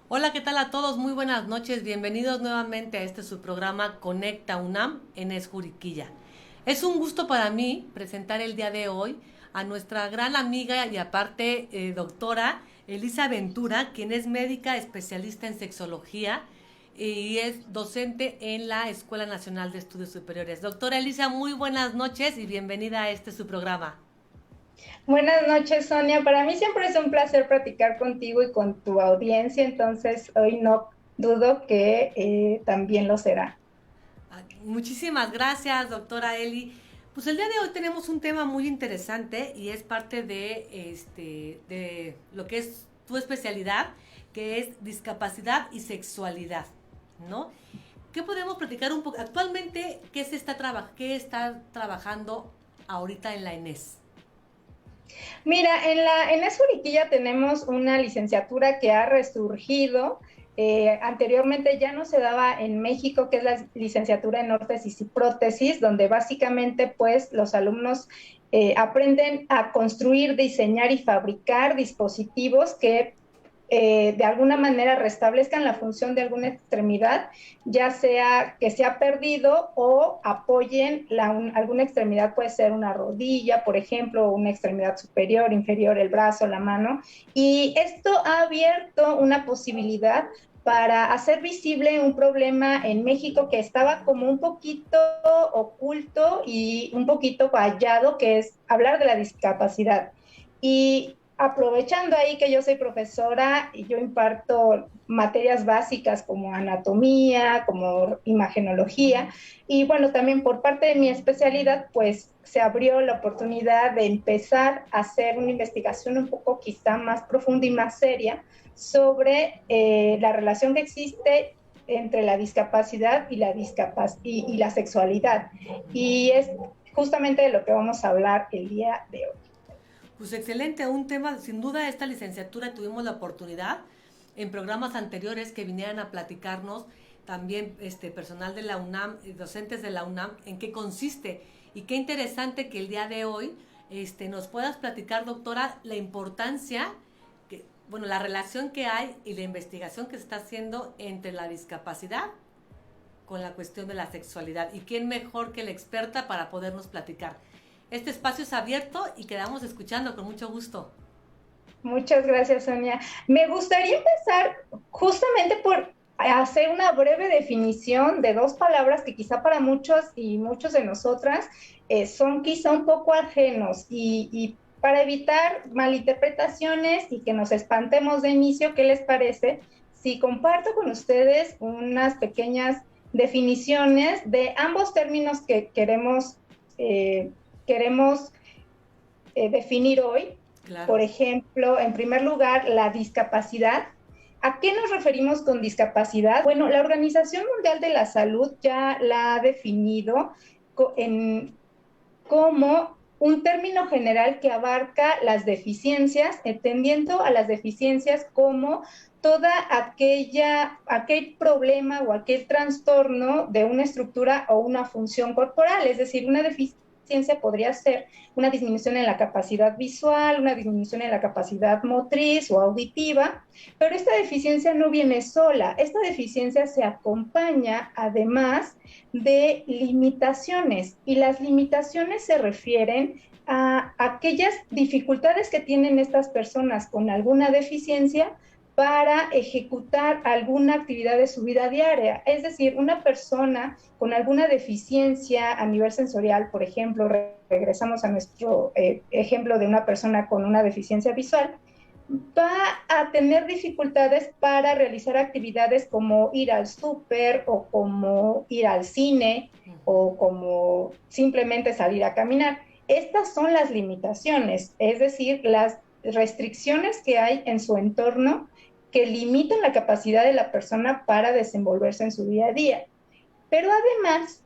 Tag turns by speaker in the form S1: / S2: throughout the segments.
S1: Hola, ¿qué tal a todos? Muy buenas noches. Bienvenidos nuevamente a este su programa Conecta UNAM en Esjuriquilla. Es un gusto para mí presentar el día de hoy a nuestra gran amiga y aparte doctora Elisa Ventura, quien es médica especialista en sexología y es docente en la Escuela Nacional de Estudios Superiores. Doctora Elisa, muy buenas noches y bienvenida a este su programa.
S2: Buenas noches, Sonia. Para mí siempre es un placer platicar contigo y con tu audiencia, entonces hoy no dudo que también lo será.
S1: Muchísimas gracias, doctora Eli. Pues el día de hoy tenemos un tema muy interesante y es parte de lo que es tu especialidad, que es discapacidad y sexualidad, ¿no? ¿Qué podemos platicar un poco? Actualmente, ¿qué está trabajando ahorita en la ENES?
S2: Mira, en la Juriquilla tenemos una licenciatura que ha resurgido. Anteriormente ya no se daba en México, que es la licenciatura en órtesis y prótesis, donde básicamente pues los alumnos aprenden a construir, diseñar y fabricar dispositivos que de alguna manera restablezcan la función de alguna extremidad, ya sea que se ha perdido o apoyen alguna extremidad, puede ser una rodilla, por ejemplo, o una extremidad superior, inferior, el brazo, la mano. Y esto ha abierto una posibilidad para hacer visible un problema en México que estaba como un poquito oculto y un poquito callado, que es hablar de la discapacidad. Y aprovechando ahí que yo soy profesora y yo imparto materias básicas como anatomía, como imagenología, y bueno, también por parte de mi especialidad, pues se abrió la oportunidad de empezar a hacer una investigación un poco quizá más profunda y más seria sobre la relación que existe entre la discapacidad y y la sexualidad. Y es justamente de lo que vamos a hablar el día de hoy.
S1: Pues excelente, un tema, sin duda esta licenciatura tuvimos la oportunidad en programas anteriores que vinieran a platicarnos también personal de la UNAM, docentes de la UNAM, en qué consiste. Y qué interesante que el día de hoy nos puedas platicar, doctora, la importancia, bueno, la relación que hay y la investigación que se está haciendo entre la discapacidad con la cuestión de la sexualidad. ¿Y quién mejor que la experta para podernos platicar? Este espacio es abierto y quedamos escuchando con mucho gusto.
S2: Muchas gracias, Sonia. Me gustaría empezar justamente por hacer una breve definición de dos palabras que quizá para muchos y muchos de nosotras son quizá un poco ajenos y para evitar malinterpretaciones y que nos espantemos de inicio, ¿qué les parece si comparto con ustedes unas pequeñas definiciones de ambos términos que queremos definir hoy?
S1: Claro.
S2: Por ejemplo, en primer lugar, la discapacidad. ¿A qué nos referimos con discapacidad? Bueno, la Organización Mundial de la Salud ya la ha definido como un término general que abarca las deficiencias, entendiendo a las deficiencias como aquel problema o aquel trastorno de una estructura o una función corporal, es decir, una deficiencia podría ser una disminución en la capacidad visual, una disminución en la capacidad motriz o auditiva, pero esta deficiencia no viene sola, esta deficiencia se acompaña además de limitaciones y las limitaciones se refieren a aquellas dificultades que tienen estas personas con alguna deficiencia para ejecutar alguna actividad de su vida diaria. Es decir, una persona con alguna deficiencia a nivel sensorial, por ejemplo, regresamos a nuestro ejemplo de una persona con una deficiencia visual, va a tener dificultades para realizar actividades como ir al súper o como ir al cine o como simplemente salir a caminar. Estas son las limitaciones, es decir, las restricciones que hay en su entorno que limitan la capacidad de la persona para desenvolverse en su día a día. Pero además,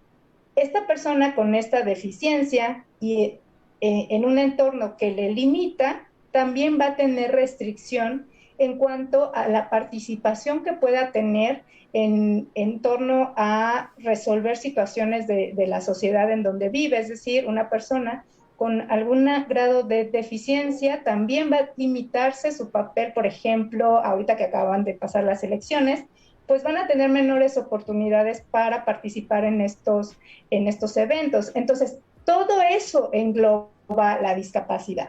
S2: esta persona con esta deficiencia y en un entorno que le limita, también va a tener restricción en cuanto a la participación que pueda tener en torno a resolver situaciones de la sociedad en donde vive. Es decir, una persona con algún grado de deficiencia también va a limitarse su papel. Por ejemplo, ahorita que acaban de pasar las elecciones, pues van a tener menores oportunidades para participar en estos eventos. Entonces, todo eso engloba la discapacidad.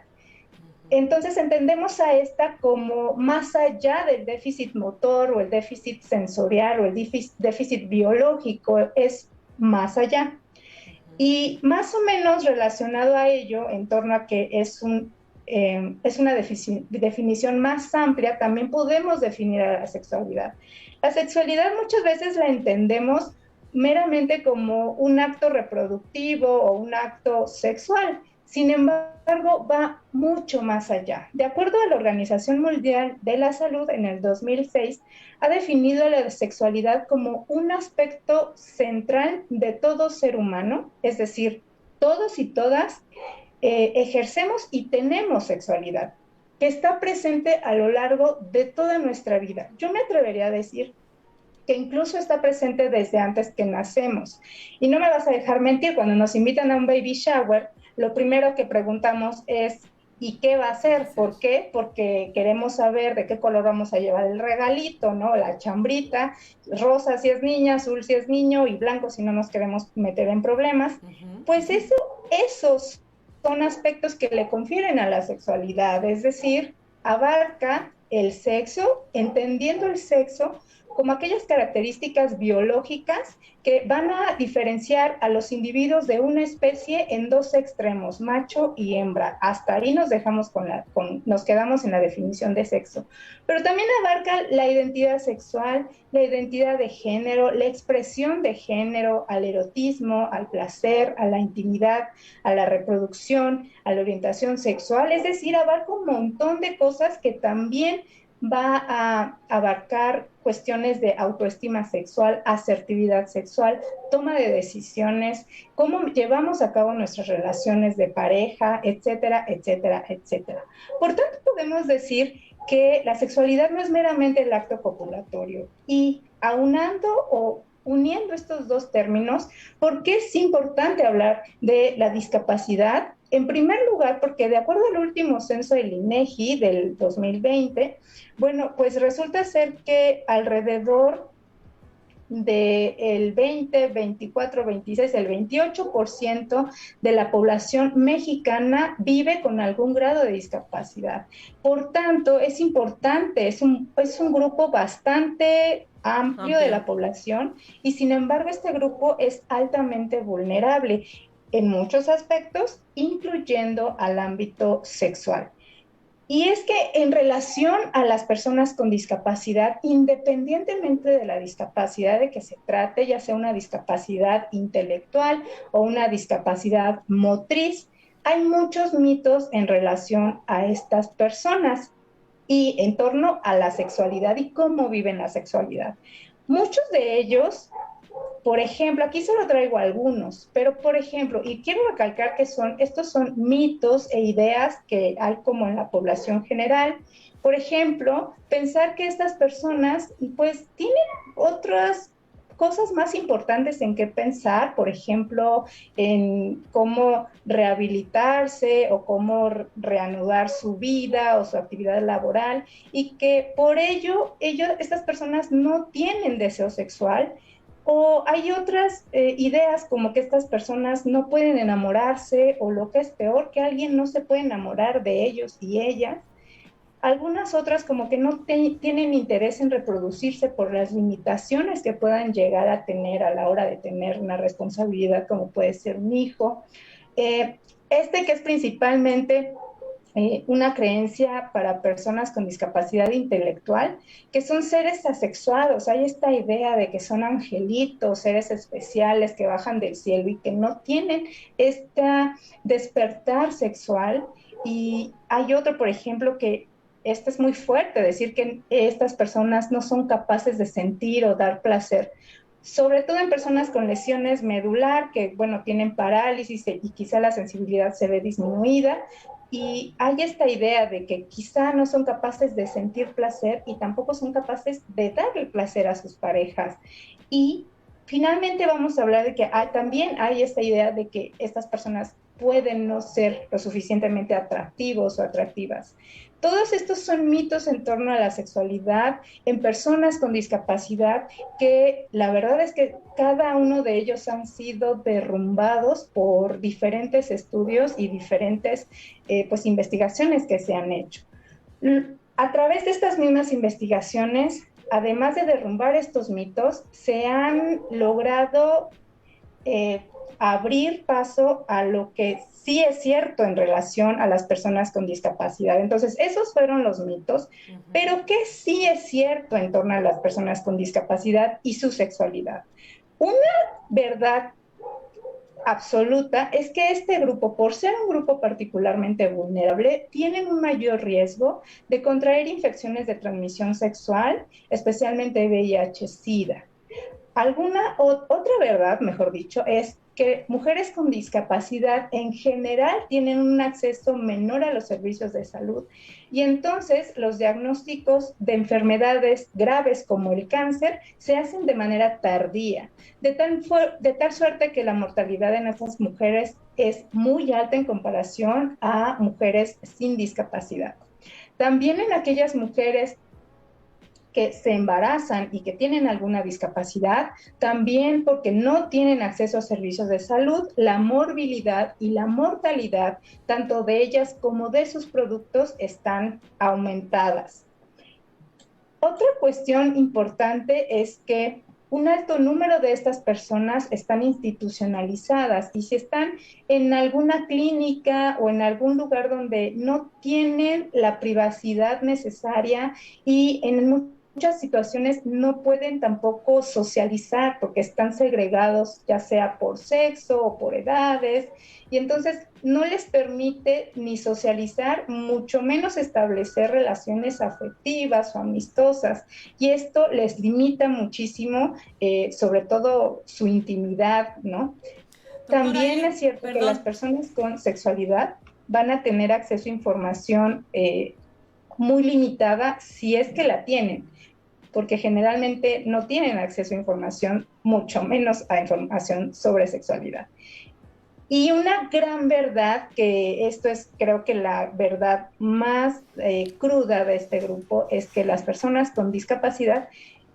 S2: Entonces entendemos a esta como más allá del déficit motor o el déficit sensorial o el déficit biológico, es más allá. Y más o menos relacionado a ello, en torno a que es una definición más amplia, también podemos definir a la sexualidad. La sexualidad muchas veces la entendemos meramente como un acto reproductivo o un acto sexual. Sin embargo, va mucho más allá. De acuerdo a la Organización Mundial de la Salud, en el 2006, ha definido la sexualidad como un aspecto central de todo ser humano, es decir, todos y todas ejercemos y tenemos sexualidad, que está presente a lo largo de toda nuestra vida. Yo me atrevería a decir que incluso está presente desde antes que nacemos. Y no me vas a dejar mentir, cuando nos invitan a un baby shower, lo primero que preguntamos es, ¿y qué va a hacer? ¿Por qué? Porque queremos saber de qué color vamos a llevar el regalito, ¿no? La chambrita, rosa si es niña, azul si es niño y blanco si no nos queremos meter en problemas. Pues esos son aspectos que le confieren a la sexualidad, es decir, abarca el sexo, entendiendo el sexo como aquellas características biológicas que van a diferenciar a los individuos de una especie en dos extremos, macho y hembra. Hasta ahí nos quedamos en la definición de sexo. Pero también abarca la identidad sexual, la identidad de género, la expresión de género, al erotismo, al placer, a la intimidad, a la reproducción, a la orientación sexual. Es decir, abarca un montón de cosas que también va a abarcar cuestiones de autoestima sexual, asertividad sexual, toma de decisiones, cómo llevamos a cabo nuestras relaciones de pareja, etcétera, etcétera, etcétera. Por tanto, podemos decir que la sexualidad no es meramente el acto copulatorio, y aunando o uniendo estos dos términos, ¿por qué es importante hablar de la discapacidad? En primer lugar, porque de acuerdo al último censo del INEGI del 2020, bueno, pues resulta ser que alrededor del 20, 24, 26, el 28% de la población mexicana vive con algún grado de discapacidad. Por tanto, es importante, es un grupo bastante amplio de la población, y sin embargo este grupo es altamente vulnerable en muchos aspectos, incluyendo al ámbito sexual. Y es que en relación a las personas con discapacidad, independientemente de la discapacidad de que se trate, ya sea una discapacidad intelectual o una discapacidad motriz, hay muchos mitos en relación a estas personas y en torno a la sexualidad y cómo viven la sexualidad. Muchos de ellos, por ejemplo, aquí solo traigo algunos, pero por ejemplo, y quiero recalcar que estos son mitos e ideas que hay como en la población general. Por ejemplo, pensar que estas personas pues tienen otras cosas más importantes en qué pensar, por ejemplo, en cómo rehabilitarse o cómo reanudar su vida o su actividad laboral, y que por ello estas personas no tienen deseo sexual. O hay otras ideas como que estas personas no pueden enamorarse, o lo que es peor, que alguien no se puede enamorar de ellos y ellas. Algunas otras como que no tienen interés en reproducirse por las limitaciones que puedan llegar a tener a la hora de tener una responsabilidad como puede ser un hijo. Que es principalmente una creencia para personas con discapacidad intelectual, que son seres asexuados. Hay esta idea de que son angelitos, seres especiales que bajan del cielo y que no tienen este despertar sexual. Y hay otro, por ejemplo, que es muy fuerte, decir que estas personas no son capaces de sentir o dar placer, sobre todo en personas con lesiones medular, que, bueno, tienen parálisis y quizá la sensibilidad se ve disminuida. Y hay esta idea de que quizá no son capaces de sentir placer y tampoco son capaces de darle placer a sus parejas. Y finalmente vamos a hablar de que también hay esta idea de que estas personas pueden no ser lo suficientemente atractivos o atractivas. Todos estos son mitos en torno a la sexualidad en personas con discapacidad que la verdad es que cada uno de ellos han sido derrumbados por diferentes estudios y diferentes pues investigaciones que se han hecho. A través de estas mismas investigaciones, además de derrumbar estos mitos, se han logrado eh, abrir paso a lo que sí es cierto en relación a las personas con discapacidad. Entonces, esos fueron los mitos, pero ¿qué sí es cierto en torno a las personas con discapacidad y su sexualidad? Una verdad absoluta es que este grupo, por ser un grupo particularmente vulnerable, tienen un mayor riesgo de contraer infecciones de transmisión sexual, especialmente VIH-Sida. Otra verdad, mejor dicho, es que mujeres con discapacidad en general tienen un acceso menor a los servicios de salud y entonces los diagnósticos de enfermedades graves como el cáncer se hacen de manera tardía, de tal suerte que la mortalidad en estas mujeres es muy alta en comparación a mujeres sin discapacidad. También en aquellas mujeres que se embarazan y que tienen alguna discapacidad, también porque no tienen acceso a servicios de salud, la morbilidad y la mortalidad, tanto de ellas como de sus productos, están aumentadas. Otra cuestión importante es que un alto número de estas personas están institucionalizadas y si están en alguna clínica o en algún lugar donde no tienen la privacidad necesaria y en muchas situaciones no pueden tampoco socializar porque están segregados ya sea por sexo o por edades y entonces no les permite ni socializar, mucho menos establecer relaciones afectivas o amistosas y esto les limita muchísimo, sobre todo su intimidad, ¿no?
S1: Doctora
S2: También
S1: Eli,
S2: es cierto que las
S1: perdón.
S2: personas con sexualidad van a tener acceso a información muy limitada si es que la tienen porque generalmente no tienen acceso a información, mucho menos a información sobre sexualidad. Y una gran verdad, que esto es creo que la verdad más cruda de este grupo, es que las personas con discapacidad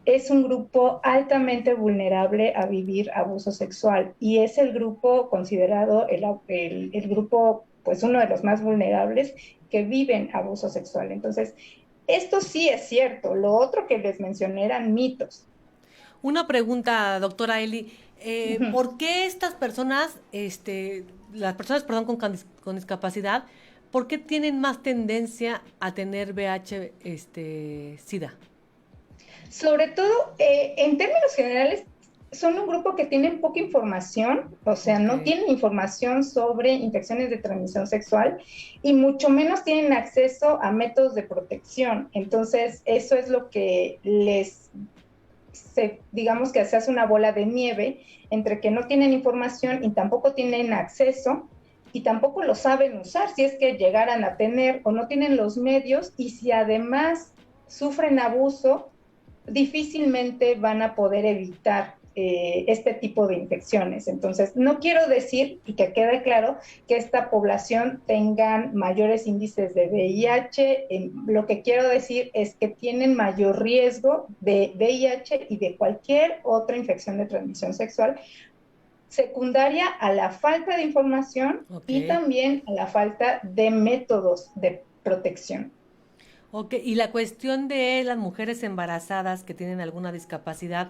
S2: es un grupo altamente vulnerable a vivir abuso sexual y es el grupo considerado el grupo, pues uno de los más vulnerables que viven abuso sexual. Entonces, esto sí es cierto. Lo otro que les mencioné eran mitos.
S1: Una pregunta, doctora Eli.
S2: Uh-huh.
S1: ¿Por qué estas personas, las personas, perdón, con discapacidad, por qué tienen más tendencia a tener VIH, SIDA?
S2: Sobre todo, en términos generales, son un grupo que tienen poca información, o sea,
S1: Ok.
S2: no tienen información sobre infecciones de transmisión sexual y mucho menos tienen acceso a métodos de protección. Entonces, eso es lo que digamos que se hace una bola de nieve entre que no tienen información y tampoco tienen acceso y tampoco lo saben usar si es que llegaran a tener o no tienen los medios y si además sufren abuso, difícilmente van a poder evitar este tipo de infecciones. Entonces, no quiero decir, y que quede claro, que esta población tengan mayores índices de VIH. Lo que quiero decir es que tienen mayor riesgo de VIH y de cualquier otra infección de transmisión sexual, secundaria a la falta de información
S1: Ok.
S2: y también a la falta de métodos de protección.
S1: Ok, y la cuestión de las mujeres embarazadas que tienen alguna discapacidad,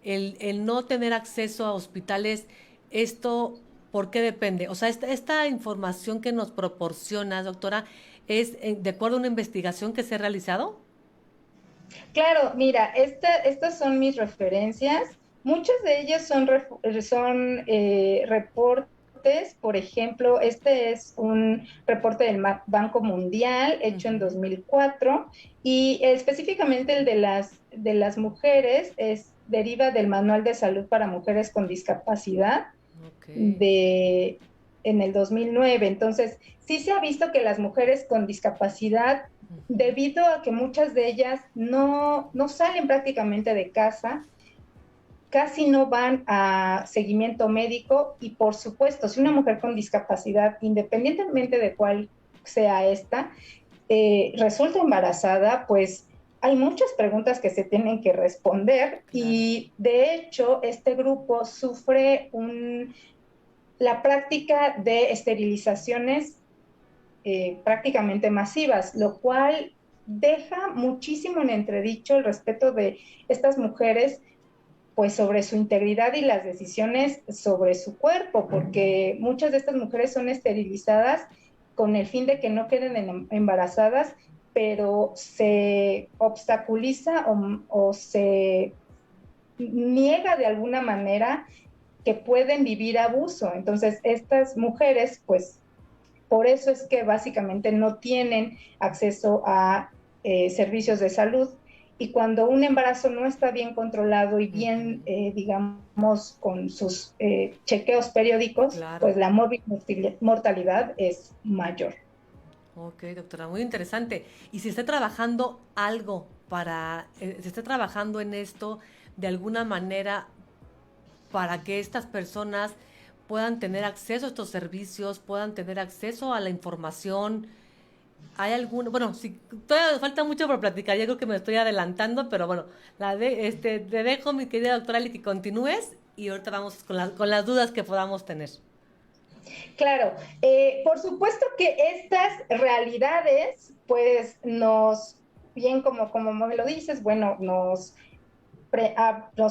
S1: el no tener acceso a hospitales, esto, ¿por qué depende? O sea, esta información que nos proporciona, doctora, ¿es de acuerdo a una investigación que se ha realizado?
S2: Claro, mira, estas son mis referencias. Muchas de ellas son reportes, por ejemplo, este es un reporte del Banco Mundial hecho en
S1: Ujú.
S2: 2004 y específicamente el de las mujeres es deriva del Manual de Salud para Mujeres con Discapacidad
S1: Okay.
S2: en el 2009. Entonces, sí se ha visto que las mujeres con discapacidad,
S1: Ujú.
S2: debido a que muchas de ellas no salen prácticamente de casa, casi no van a seguimiento médico y por supuesto, si una mujer con discapacidad, independientemente de cuál sea esta, resulta embarazada, pues hay muchas preguntas que se tienen que responder
S1: Claro.
S2: y de hecho este grupo sufre la práctica de esterilizaciones prácticamente masivas, lo cual deja muchísimo en entredicho el respeto de estas mujeres pues sobre su integridad y las decisiones sobre su cuerpo, porque muchas de estas mujeres son esterilizadas con el fin de que no queden embarazadas, pero se obstaculiza o se niega de alguna manera que pueden vivir abuso. Entonces, estas mujeres, pues, por eso es que básicamente no tienen acceso a servicios de salud y cuando un embarazo no está bien controlado y bien,
S1: Ujú.
S2: digamos, con sus chequeos periódicos,
S1: Claro.
S2: pues la mortalidad es mayor.
S1: Ok, doctora, muy interesante. Y si está trabajando algo para, si está trabajando en esto de alguna manera para que estas personas puedan tener acceso a estos servicios, puedan tener acceso a la información. ¿Hay algún, bueno, sí, todavía falta mucho por platicar, yo creo que me estoy adelantando, pero bueno, te dejo, mi querida doctora Ali, que continúes y ahorita vamos con las dudas que podamos tener.
S2: Claro, por supuesto que estas realidades, pues bien como me lo dices, bueno, nos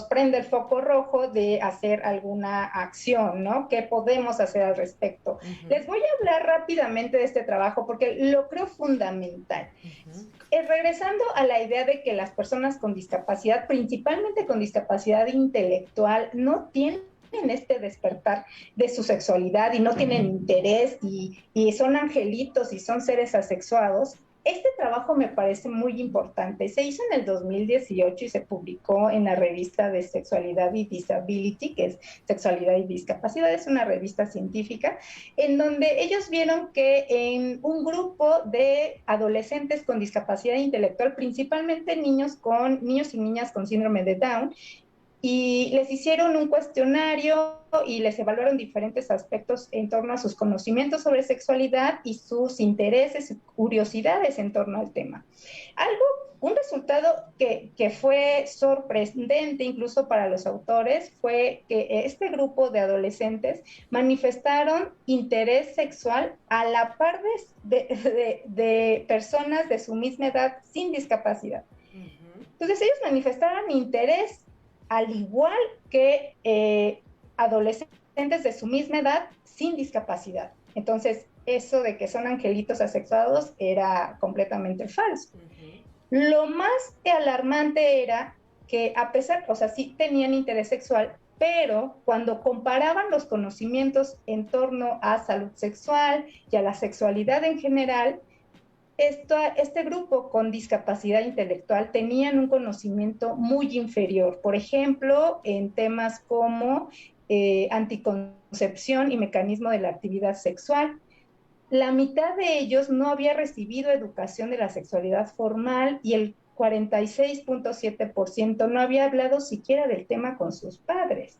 S2: prende el foco rojo de hacer alguna acción, ¿no? ¿Qué podemos hacer al respecto?
S1: Ujú,
S2: Les voy a hablar rápidamente de este trabajo porque lo creo fundamental.
S1: ujú,
S2: Regresando a la idea de que las personas con discapacidad, principalmente con discapacidad intelectual, no tienen este despertar de su sexualidad y no tienen interés y son angelitos y son seres asexuados, este trabajo me parece muy importante. Se hizo en el 2018 y se publicó en la revista de Sexualidad y Disability, que es Sexualidad y Discapacidad, es una revista científica, en donde ellos vieron que en un grupo de adolescentes con discapacidad intelectual, principalmente niños y niñas con síndrome de Down, y les hicieron un cuestionario y les evaluaron diferentes aspectos en torno a sus conocimientos sobre sexualidad y sus intereses y curiosidades en torno al tema. Algo, un resultado que fue sorprendente incluso para los autores fue que este grupo de adolescentes manifestaron interés sexual a la par de personas de su misma edad sin discapacidad.
S1: ujú.
S2: Entonces ellos manifestaron interés al igual que adolescentes de su misma edad sin discapacidad. Entonces, eso de que son angelitos asexuados era completamente falso.
S1: Ujú.
S2: Lo más alarmante era que a pesar, o sea, sí tenían interés sexual, pero cuando comparaban los conocimientos en torno a salud sexual y a la sexualidad en general, este grupo con discapacidad intelectual tenían un conocimiento muy inferior, por ejemplo, en temas como anticoncepción y mecanismo de la actividad sexual. La mitad de ellos no había recibido educación de la sexualidad formal y el 46.7% no había hablado siquiera del tema con sus padres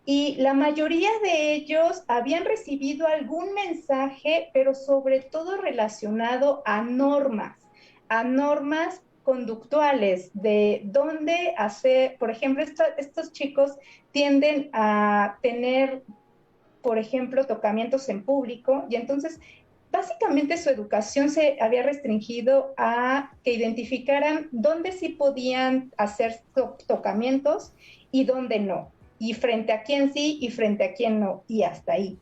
S2: y la mayoría de ellos habían recibido algún mensaje, pero sobre todo relacionado a normas conductuales de dónde hacer, por ejemplo, estos chicos tienden a tener, por ejemplo, tocamientos en público y entonces básicamente su educación se había restringido a que identificaran dónde sí podían hacer tocamientos y dónde no, y frente a quién sí y frente a quién no, y hasta ahí.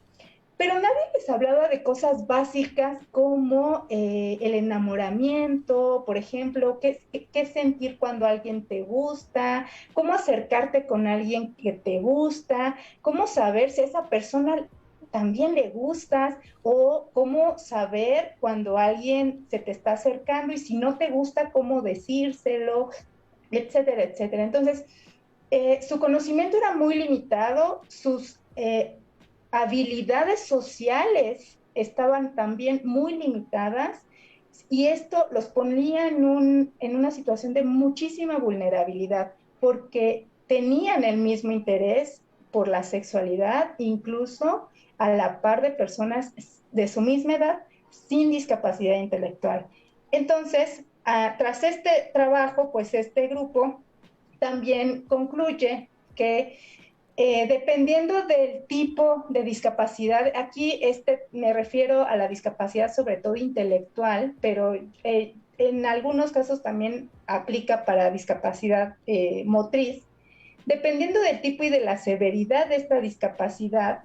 S2: Pero nadie les hablaba de cosas básicas como el enamoramiento, por ejemplo, qué sentir cuando alguien te gusta, cómo acercarte con alguien que te gusta, cómo saber si a esa persona también le gustas o cómo saber cuando alguien se te está acercando y si no te gusta, cómo decírselo, etcétera, etcétera. Entonces, Su conocimiento era muy limitado, sus habilidades sociales estaban también muy limitadas y esto los ponía en una situación de muchísima vulnerabilidad porque tenían el mismo interés por la sexualidad, incluso a la par de personas de su misma edad sin discapacidad intelectual. Entonces, tras este trabajo, pues este grupo también concluye que dependiendo del tipo de discapacidad, aquí me refiero a la discapacidad sobre todo intelectual, pero en algunos casos también aplica para discapacidad motriz. Dependiendo del tipo y de la severidad de esta discapacidad,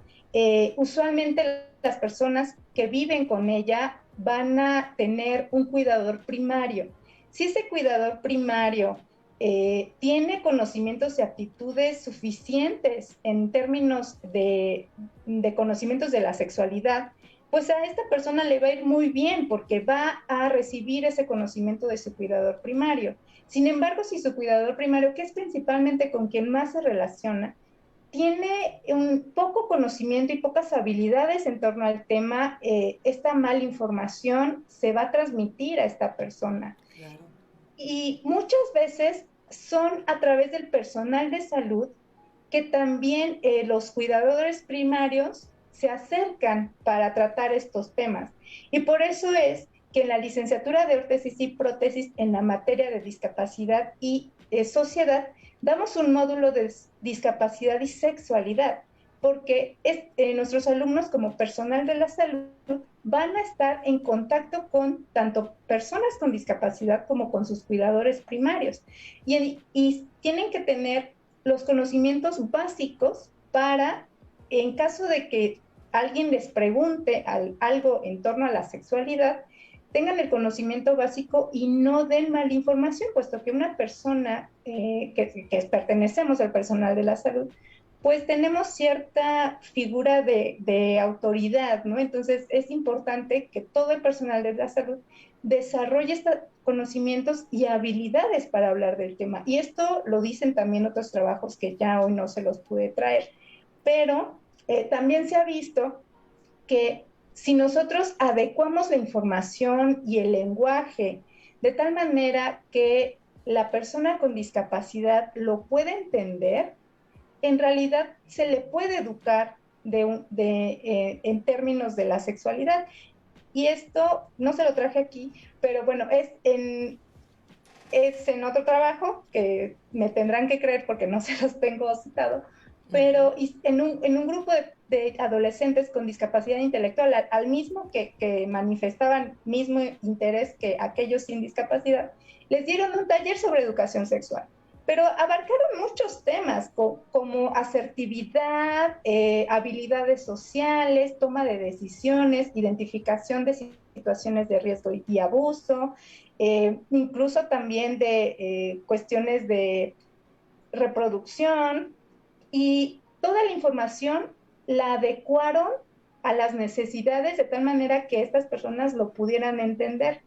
S2: usualmente las personas que viven con ella van a tener un cuidador primario. Si ese cuidador primario tiene conocimientos y aptitudes suficientes en términos de conocimientos de la sexualidad, pues a esta persona le va a ir muy bien porque va a recibir ese conocimiento de su cuidador primario. Sin embargo, si su cuidador primario, que es principalmente con quien más se relaciona, tiene un poco conocimiento y pocas habilidades en torno al tema, esta mala información se va a transmitir a esta persona.
S1: Claro.
S2: Y muchas veces son a través del personal de salud que también los cuidadores primarios se acercan para tratar estos temas. Y por eso es que en la licenciatura de órtesis y prótesis en la materia de discapacidad y sociedad damos un módulo de discapacidad y sexualidad, porque nuestros alumnos como personal de la salud van a estar en contacto con tanto personas con discapacidad como con sus cuidadores primarios y tienen que tener los conocimientos básicos para, en caso de que alguien les pregunte algo en torno a la sexualidad, tengan el conocimiento básico y no den mala información, puesto que una persona que pertenecemos al personal de la salud, pues tenemos cierta figura de autoridad, ¿no? Entonces es importante que todo el personal de la salud desarrolle estos conocimientos y habilidades para hablar del tema. Y esto lo dicen también otros trabajos que ya hoy no se los pude traer. Pero también se ha visto que si nosotros adecuamos la información y el lenguaje de tal manera que la persona con discapacidad lo puede entender, en realidad se le puede educar en términos de la sexualidad. Y esto no se lo traje aquí, pero bueno, es en otro trabajo que me tendrán que creer porque no se los tengo citado, pero en un grupo de adolescentes con discapacidad intelectual, al mismo que manifestaban mismo interés que aquellos sin discapacidad, les dieron un taller sobre educación sexual, pero abarcaron muchos temas como asertividad, habilidades sociales, toma de decisiones, identificación de situaciones de riesgo y abuso, incluso también de cuestiones de reproducción, y toda la información la adecuaron a las necesidades de tal manera que estas personas lo pudieran entender.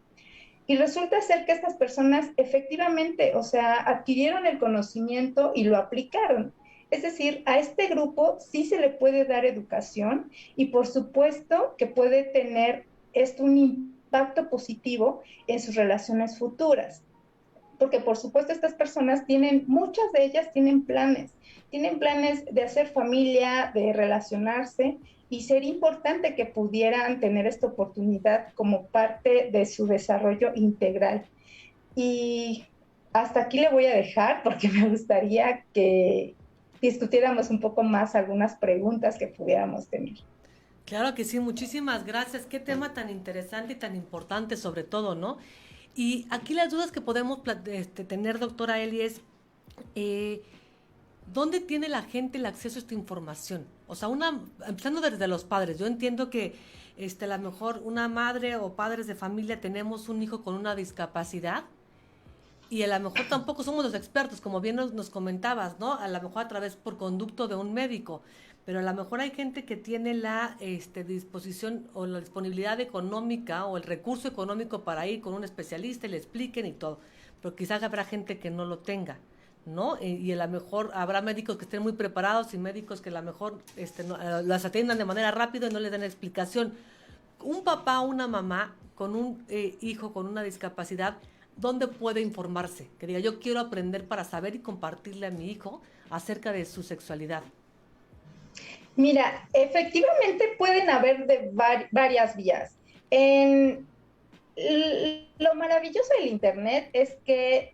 S2: Y resulta ser que estas personas efectivamente, o sea, adquirieron el conocimiento y lo aplicaron. Es decir, a este grupo sí se le puede dar educación y por supuesto que puede tener esto un impacto positivo en sus relaciones futuras. Porque por supuesto estas personas muchas de ellas tienen planes de hacer familia, de relacionarse, y sería importante que pudieran tener esta oportunidad como parte de su desarrollo integral. Y hasta aquí le voy a dejar porque me gustaría que discutiéramos un poco más algunas preguntas que pudiéramos tener.
S1: Claro que sí, muchísimas gracias. Qué tema tan interesante y tan importante sobre todo, ¿no? Y aquí las dudas que podemos tener, doctora Eli, es eh, ¿dónde tiene la gente el acceso a esta información? O sea, empezando desde los padres, yo entiendo que a lo mejor una madre o padres de familia tenemos un hijo con una discapacidad y a lo mejor tampoco somos los expertos, como bien nos comentabas, ¿no? A lo mejor a través por conducto de un médico, pero a lo mejor hay gente que tiene la disposición o la disponibilidad económica o el recurso económico para ir con un especialista y le expliquen y todo, pero quizás habrá gente que no lo tenga. ¿no? Y a lo mejor habrá médicos que estén muy preparados y médicos que a lo mejor las atiendan de manera rápida y no les den explicación. Un papá o una mamá con un hijo con una discapacidad, ¿dónde puede informarse? Que diga, yo quiero aprender para saber y compartirle a mi hijo acerca de su sexualidad.
S2: Mira, efectivamente pueden haber de varias vías. En, lo maravilloso del Internet es que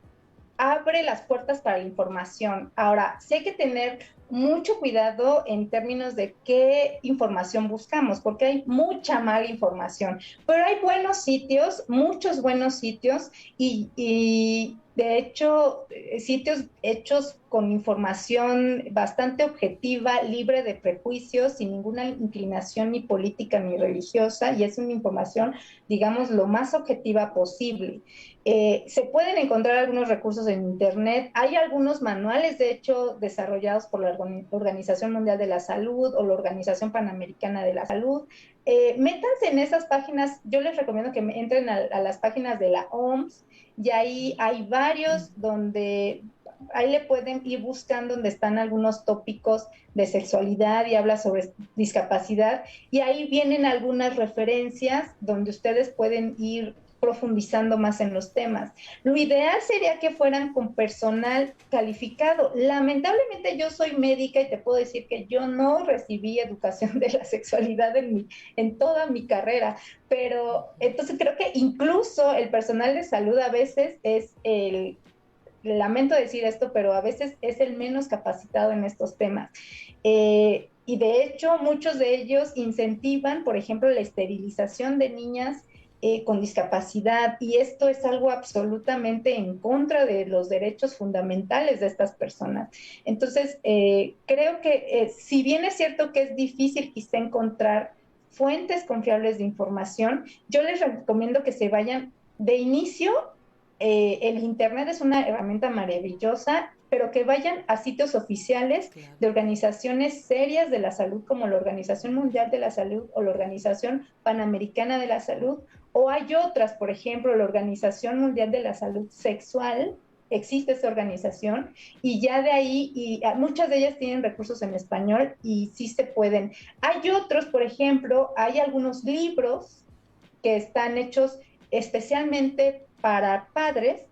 S2: abre las puertas para la información. Ahora, sí hay que tener mucho cuidado en términos de qué información buscamos, porque hay mucha mala información, pero hay buenos sitios, muchos buenos sitios y de hecho, sitios hechos con información bastante objetiva, libre de prejuicios, sin ninguna inclinación ni política ni religiosa, y es una información, digamos, lo más objetiva posible. Se pueden encontrar algunos recursos en Internet. Hay algunos manuales, de hecho, desarrollados por la Organización Mundial de la Salud o la Organización Panamericana de la Salud. Métanse en esas páginas. Yo les recomiendo que entren a las páginas de la OMS y ahí hay varios donde ahí le pueden ir buscando donde están algunos tópicos de sexualidad y habla sobre discapacidad y ahí vienen algunas referencias donde ustedes pueden ir profundizando más en los temas. Lo ideal sería que fueran con personal calificado. Lamentablemente yo soy médica y te puedo decir que yo no recibí educación de la sexualidad en toda mi carrera, pero entonces creo que incluso el personal de salud a veces es lamento decir esto, pero a veces es el menos capacitado en estos temas. Y de hecho, muchos de ellos incentivan, por ejemplo, la esterilización de niñas con discapacidad, y esto es algo absolutamente en contra de los derechos fundamentales de estas personas. Entonces, creo que si bien es cierto que es difícil quizá encontrar fuentes confiables de información, yo les recomiendo que se vayan de inicio. El Internet es una herramienta maravillosa, pero que vayan a sitios oficiales de organizaciones serias de la salud, como la Organización Mundial de la Salud o la Organización Panamericana de la Salud, o hay otras, por ejemplo, la Organización Mundial de la Salud Sexual, existe esa organización, y ya de ahí, y muchas de ellas tienen recursos en español y sí se pueden. Hay otros, por ejemplo, hay algunos libros que están hechos especialmente para padres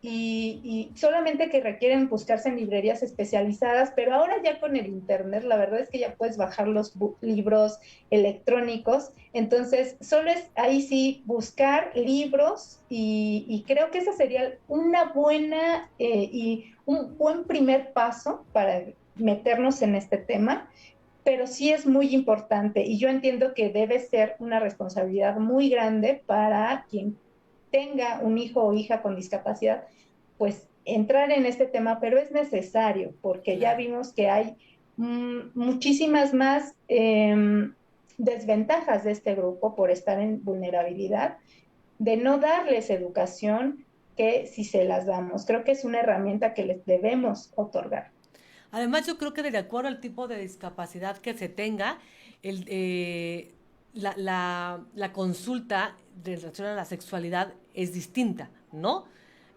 S2: y solamente que requieren buscarse en librerías especializadas, pero ahora ya con el Internet, la verdad es que ya puedes bajar los libros electrónicos, entonces solo es ahí sí buscar libros y creo que esa sería una buena y un buen primer paso para meternos en este tema, pero sí es muy importante y yo entiendo que debe ser una responsabilidad muy grande para quien tenga un hijo o hija con discapacidad, pues entrar en este tema, pero es necesario porque ya
S1: Claro.
S2: vimos que hay muchísimas más desventajas de este grupo por estar en vulnerabilidad, de no darles educación que si se las damos. Creo que es una herramienta que les debemos otorgar.
S1: Además, yo creo que de acuerdo al tipo de discapacidad que se tenga, el, la consulta de relación a la sexualidad es distinta, ¿no?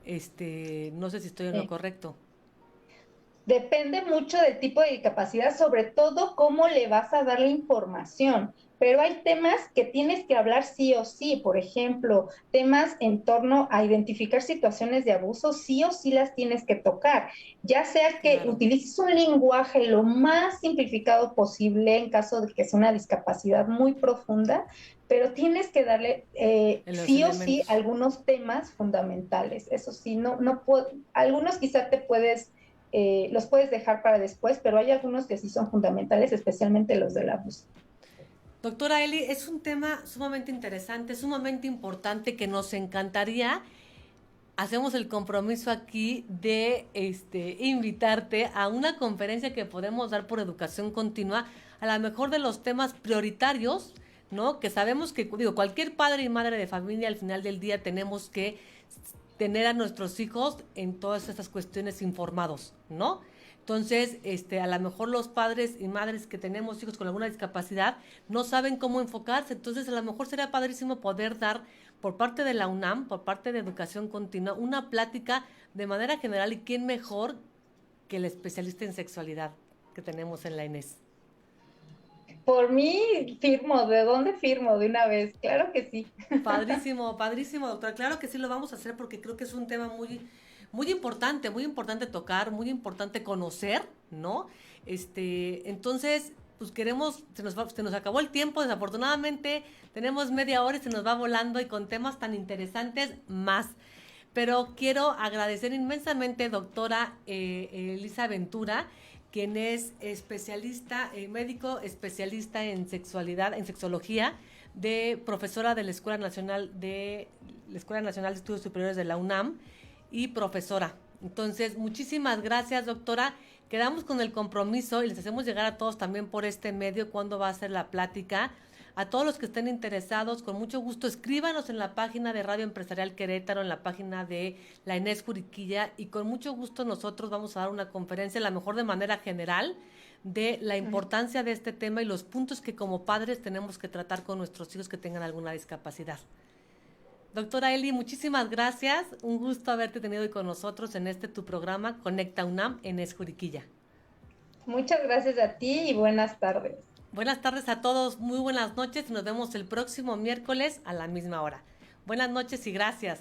S1: No sé si estoy en lo
S2: Sí.
S1: correcto.
S2: Depende mucho del tipo de discapacidad, sobre todo cómo le vas a dar la información. Pero hay temas que tienes que hablar sí o sí. Por ejemplo, temas en torno a identificar situaciones de abuso, sí o sí las tienes que tocar. Ya sea que
S1: Claro,
S2: utilices un lenguaje lo más simplificado posible en caso de que sea una discapacidad muy profunda, pero tienes que darle
S1: en los
S2: sí o sí
S1: elementos.
S2: algunos temas fundamentales. Eso sí, no puedo, algunos quizá te puedes los puedes dejar para después, pero hay algunos que sí son fundamentales, especialmente los del abuso.
S1: Doctora Eli, es un tema sumamente interesante, sumamente importante que nos encantaría. Hacemos el compromiso aquí de invitarte a una conferencia que podemos dar por educación continua, a lo mejor de los temas prioritarios, ¿no? Que sabemos que, digo, cualquier padre y madre de familia al final del día tenemos que tener a nuestros hijos en todas estas cuestiones informados, ¿no? Entonces, a lo mejor los padres y madres que tenemos hijos con alguna discapacidad no saben cómo enfocarse, entonces a lo mejor sería padrísimo poder dar por parte de la UNAM, por parte de Educación Continua, una plática de manera general y quién mejor que el especialista en sexualidad que tenemos en la Inés.
S2: Por mí firmo, ¿de dónde firmo? De una vez, claro que sí.
S1: Padrísimo, padrísimo, doctora. Claro que sí lo vamos a hacer porque creo que es un tema muy importante tocar, muy importante conocer, ¿no? Entonces, pues queremos, se nos acabó el tiempo, desafortunadamente tenemos media hora y se nos va volando y con temas tan interesantes más. Pero quiero agradecer inmensamente, doctora Elisa Ventura, quien es especialista, médico especialista en sexualidad, en sexología, profesora de la Escuela Nacional de Estudios Superiores de la UNAM y profesora. Entonces, muchísimas gracias, doctora. Quedamos con el compromiso y les hacemos llegar a todos también por este medio cuándo va a ser la plática. A todos los que estén interesados, con mucho gusto, escríbanos en la página de Radio Empresarial Querétaro, en la página de la Inés Juriquilla, y con mucho gusto nosotros vamos a dar una conferencia, a lo mejor de manera general, de la importancia de este tema y los puntos que como padres tenemos que tratar con nuestros hijos que tengan alguna discapacidad. Doctora Eli, muchísimas gracias. Un gusto haberte tenido hoy con nosotros en tu programa Conecta UNAM en Inés Juriquilla.
S2: Muchas gracias a ti y buenas tardes.
S1: Buenas tardes a todos, muy buenas noches y nos vemos el próximo miércoles a la misma hora. Buenas noches y gracias.